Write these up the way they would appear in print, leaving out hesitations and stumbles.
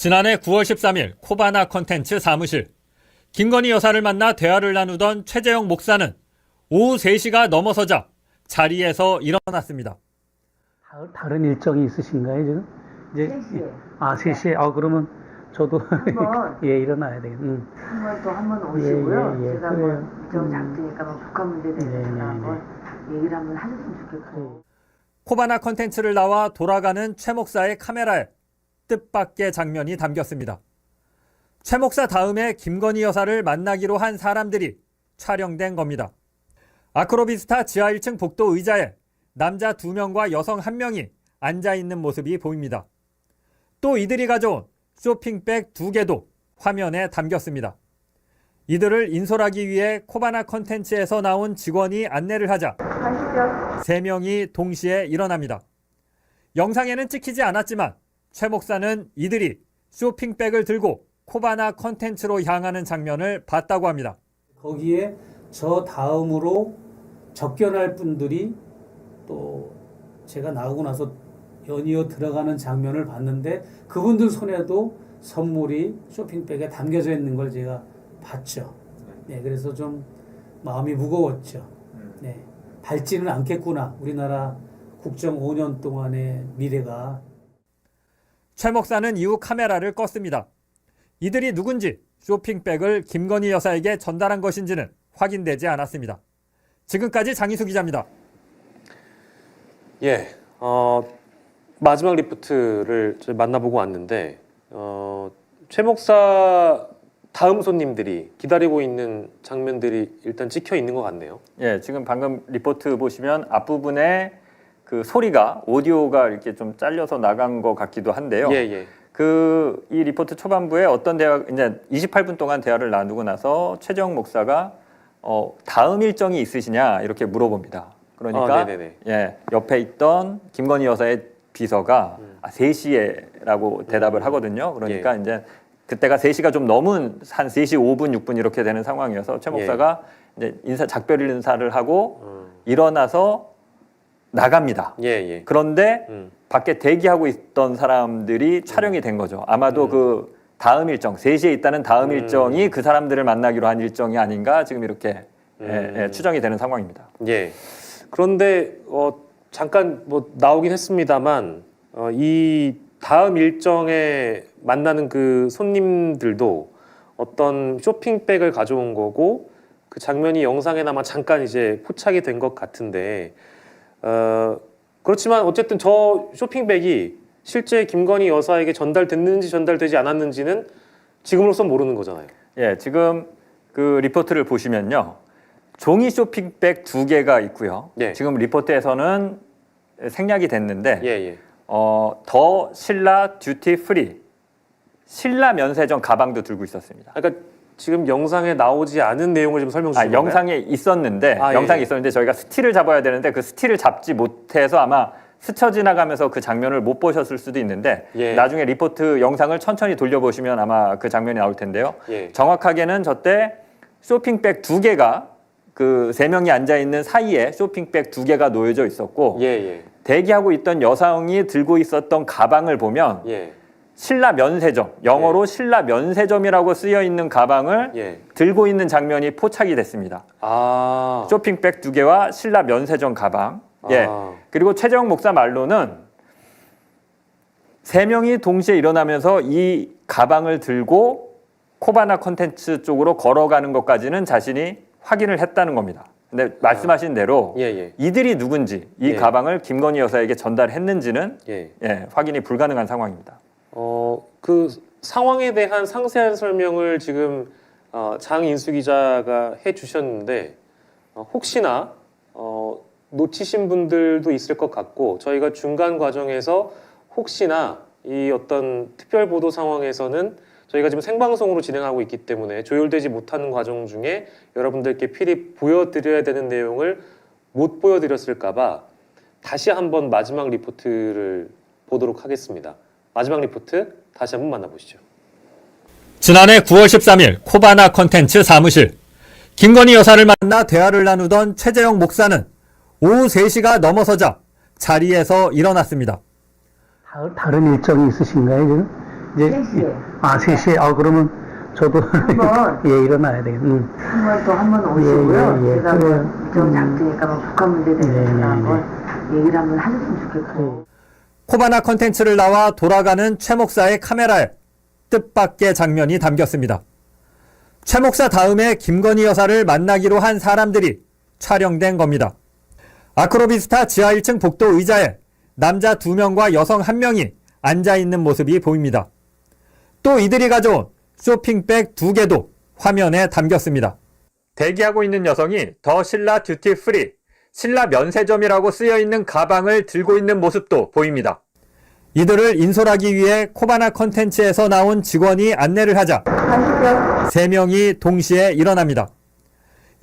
지난해 9월 13일 코바나 컨텐츠 사무실. 김건희 여사를 만나 대화를 나누던 최재형 목사는 오후 3시가 넘어서자 자리에서 일어났습니다. 다른 일정이 있으신가요, 지금? 이제 3시에. 3시에. 그러면 저도 한번 예, 일어나야 되겠 한번 오시고요. 예, 제가 그래요. 한번 일정 잡으니까 북한 문제에 대해서 네, 제가 네, 한번 얘기를 한번 하셨으면 좋겠고. 코바나 컨텐츠를 나와 돌아가는 최 목사의 카메라에 뜻밖의 장면이 담겼습니다. 최 목사 다음에 김건희 여사를 만나기로 한 사람들이 촬영된 겁니다. 아크로비스타 지하 1층 복도 의자에 남자 2명과 여성 1명이 앉아있는 모습이 보입니다. 또 이들이 가져온 쇼핑백 2개도 화면에 담겼습니다. 이들을 인솔하기 위해 코바나 컨텐츠에서 나온 직원이 안내를 하자 가시죠. 3명이 동시에 일어납니다. 영상에는 찍히지 않았지만 최 목사는 이들이 쇼핑백을 들고 코바나 컨텐츠로 향하는 장면을 봤다고 합니다. 거기에 저 다음으로 접견할 분들이 또 제가 나오고 나서 연이어 들어가는 장면을 봤는데 그분들 손에도 선물이 쇼핑백에 담겨져 있는 걸 제가 봤죠. 네, 그래서 좀 마음이 무거웠죠. 네, 밝지는 않겠구나. 우리나라 국정 5년 동안의 미래가. 최 목사는 이후 카메라를 껐습니다. 이들이 누군지 쇼핑백을 김건희 여사에게 전달한 것인지는 확인되지 않았습니다. 지금까지 장희수 기자입니다. 예, 마지막 리포트를 만나보고 왔는데 최 목사 다음 손님들이 기다리고 있는 장면들이 일단 찍혀 있는 것 같네요. 예, 지금 방금 리포트 보시면 앞부분에 그 소리가 오디오가 이렇게 좀 잘려서 나간 것 같기도 한데요. 예, 예. 이 리포트 초반부에 어떤 대화, 이제 28분 동안 대화를 나누고 나서 최재형 목사가 다음 일정이 있으시냐 이렇게 물어봅니다. 그러니까 예, 옆에 있던 김건희 여사의 비서가 3시에라고 대답을 하거든요. 그러니까 예. 이제 그때가 3시가 좀 넘은 한 3시 5분, 6분 이렇게 되는 상황이어서 최 목사가 이제 작별 인사를 하고 일어나서 나갑니다. 예, 예. 그런데 밖에 대기하고 있던 사람들이 촬영이 된 거죠. 아마도 그 다음 일정, 3시에 있다는 다음 일정이 그 사람들을 만나기로 한 일정이 아닌가 지금 이렇게 추정이 되는 상황입니다. 예. 그런데 잠깐 뭐 나오긴 했습니다만 이 다음 일정에 만나는 그 손님들도 어떤 쇼핑백을 가져온 거고 그 장면이 영상에나마 잠깐 이제 포착이 된 것 같은데 그렇지만 어쨌든 저 쇼핑백이 실제 김건희 여사에게 전달됐는지 전달되지 않았는지는 지금으로선 모르는 거잖아요. 예, 지금 그 리포트를 보시면요. 종이 쇼핑백 2개가 있고요. 예. 지금 리포트에서는 생략이 됐는데 예, 예. 더 신라 듀티 프리 신라 면세점 가방도 들고 있었습니다. 그러니까 지금 영상에 나오지 않은 내용을 좀 설명 주시면 영상에 있었는데 영상에 예. 있었는데 저희가 스틸을 잡아야 되는데 그 스틸을 잡지 못해서 아마 스쳐 지나가면서 그 장면을 못 보셨을 수도 있는데 예. 나중에 리포트 영상을 천천히 돌려보시면 아마 그 장면이 나올 텐데요. 예. 정확하게는 저때 쇼핑백 2개가 그 3명이 앉아 있는 사이에 쇼핑백 2개가 놓여져 있었고 예, 예. 대기하고 있던 여성이 들고 있었던 가방을 보면 예. 신라 면세점, 영어로 신라 면세점이라고 쓰여 있는 가방을 예. 들고 있는 장면이 포착이 됐습니다. 아. 쇼핑백 2개와 신라 면세점 가방. 예. 그리고 최재형 목사 말로는 3명이 동시에 일어나면서 이 가방을 들고 코바나 컨텐츠 쪽으로 걸어가는 것까지는 자신이 확인을 했다는 겁니다. 근데 말씀하신 대로 예, 예. 이들이 누군지 이 예. 가방을 김건희 여사에게 전달했는지는 예. 확인이 불가능한 상황입니다. 그 상황에 대한 상세한 설명을 지금 장인수 기자가 해주셨는데 혹시나 놓치신 분들도 있을 것 같고 저희가 중간 과정에서 혹시나 이 어떤 특별 보도 상황에서는 저희가 지금 생방송으로 진행하고 있기 때문에 조율되지 못하는 과정 중에 여러분들께 필히 보여드려야 되는 내용을 못 보여드렸을까 봐 다시 한번 마지막 리포트를 보도록 하겠습니다. 마지막 리포트 다시 한번 만나보시죠. 지난해 9월 13일 코바나 컨텐츠 사무실. 김건희 여사를 만나 대화를 나누던 최재형 목사는 오후 3시가 넘어서자 자리에서 일어났습니다. 다른 일정이 있으신가요, 지금? 이제 3시에. 3시에. 그러면 저도 한번. 예, 일어나야 되겠네. 한번 또 한 번 오시고요. 예, 제가 그래요. 뭐 일정 잡으니까 뭐 북한 문제에 대해서 네, 제가 네, 한번 얘기를 한번 하셨으면 좋겠고. 코바나 컨텐츠를 나와 돌아가는 최 목사의 카메라에 뜻밖의 장면이 담겼습니다. 최 목사 다음에 김건희 여사를 만나기로 한 사람들이 촬영된 겁니다. 아크로비스타 지하 1층 복도 의자에 남자 2명과 여성 1명이 앉아있는 모습이 보입니다. 또 이들이 가져온 쇼핑백 2개도 화면에 담겼습니다. 대기하고 있는 여성이 더 신라 듀티 프리, 신라 면세점이라고 쓰여있는 가방을 들고 있는 모습도 보입니다. 이들을 인솔하기 위해 코바나 컨텐츠에서 나온 직원이 안내를 하자 가시죠. 3명이 동시에 일어납니다.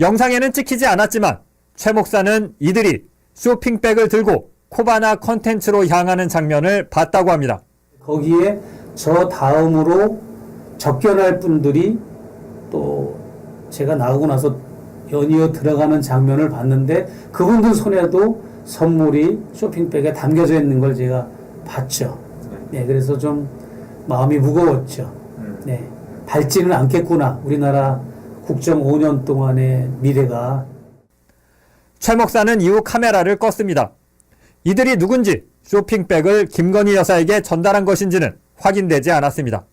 영상에는 찍히지 않았지만 최 목사는 이들이 쇼핑백을 들고 코바나 컨텐츠로 향하는 장면을 봤다고 합니다. 거기에 저 다음으로 접견할 분들이 또 제가 나가고 나서 연이어 들어가는 장면을 봤는데 그분들 손에도 선물이 쇼핑백에 담겨져 있는 걸 제가 봤죠. 네, 그래서 좀 마음이 무거웠죠. 네, 밝지는 않겠구나. 우리나라 국정 5년 동안의 미래가. 최 목사는 이후 카메라를 껐습니다. 이들이 누군지 쇼핑백을 김건희 여사에게 전달한 것인지는 확인되지 않았습니다.